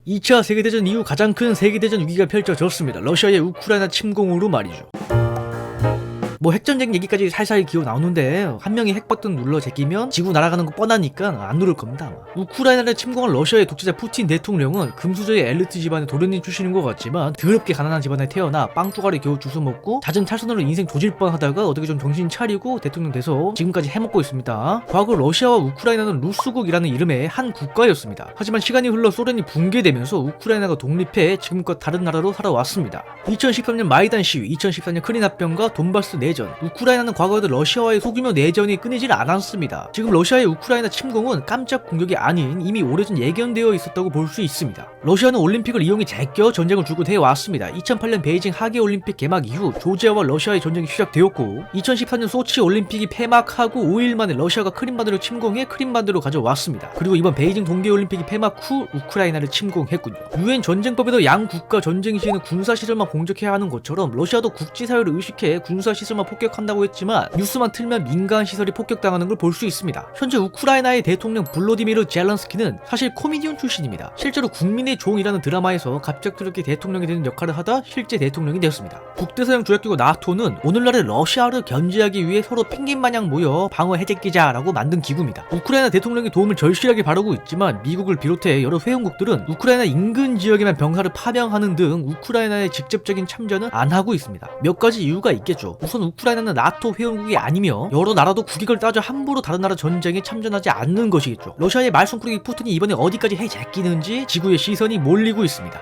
2차 세계대전 이후 가장 큰 세계대전 위기가 펼쳐졌습니다. 러시아의 우크라이나 침공으로 말이죠. 뭐 핵전쟁 얘기까지 살살 기어 나오는데 한 명이 핵버튼 눌러 제끼면 지구 날아가는 거 뻔하니까 안 누를 겁니다 아마. 우크라이나를 침공한 러시아의 독재자 푸틴 대통령은 금수저의 엘리트 집안의 도련님 출신인 것 같지만 더럽게 가난한 집안에 태어나 빵조각을 겨우 주워 먹고 잦은 탈선으로 인생 조질 뻔하다가 어떻게 좀 정신 차리고 대통령 돼서 지금까지 해먹고 있습니다. 과거 러시아와 우크라이나는 루스국이라는 이름의 한 국가였습니다. 하지만 시간이 흘러 소련이 붕괴되면서 우크라이나가 독립해 지금껏 다른 나라로 살아왔습니다. 2013년 마이단 시위, 2014년 크림 합병과 돈바스 내전, 우크라이나는 과거에도 러시아와의 소규모 내전이 끊이질 않았습니다. 지금 러시아의 우크라이나 침공은 깜짝 공격이 아닌 이미 오래전 예견되어 있었다고 볼 수 있습니다. 러시아는 올림픽을 이용해 제껴 전쟁을 주고해 왔습니다. 2008년 베이징 하계올림픽 개막 이후 조지아와 러시아의 전쟁이 시작되었고 2014년 소치 올림픽이 폐막하고 5일 만에 러시아가 크림반도를 침공해 크림반도로 가져왔습니다. 그리고 이번 베이징 동계올림픽이 폐막 후 우크라이나를 침공했군요. 유엔 전쟁법에도 양 국가 전쟁 시에는 군사시설만 공격해야 하는 것처럼 러시아도 국제사회를 의식해 군사시설만 폭격한다고 했지만 뉴스만 틀면 민간 시설이 폭격당하는 걸 볼 수 있습니다. 현재 우크라이나의 대통령 블로디미르 젤렌스키는 사실 코미디언 출신입니다. 실제로 국민의 종이라는 드라마에서 갑작스럽게 대통령이 되는 역할을 하다 실제 대통령이 되었습니다. 북대서양 조약기구 나토는 오늘날의 러시아를 견제하기 위해 서로 펭귄마냥 모여 방어 해제끼자라고 만든 기구입니다. 우크라이나 대통령이 도움을 절실하게 바라고 있지만 미국을 비롯해 여러 회원국들은 우크라이나 인근 지역에만 병사를 파병하는 등 우크라이나의 직접적인 참전은 안 하고 있습니다. 몇 가지 이유가 있겠죠. 우선 우크라이나는 나토 회원국이 아니며 여러 나라도 국익을 따져 함부로 다른 나라 전쟁에 참전하지 않는 것이겠죠. 러시아의 말썽꾸러기 푸틴이 이번에 어디까지 해제끼는지 지구의 시선이 몰리고 있습니다.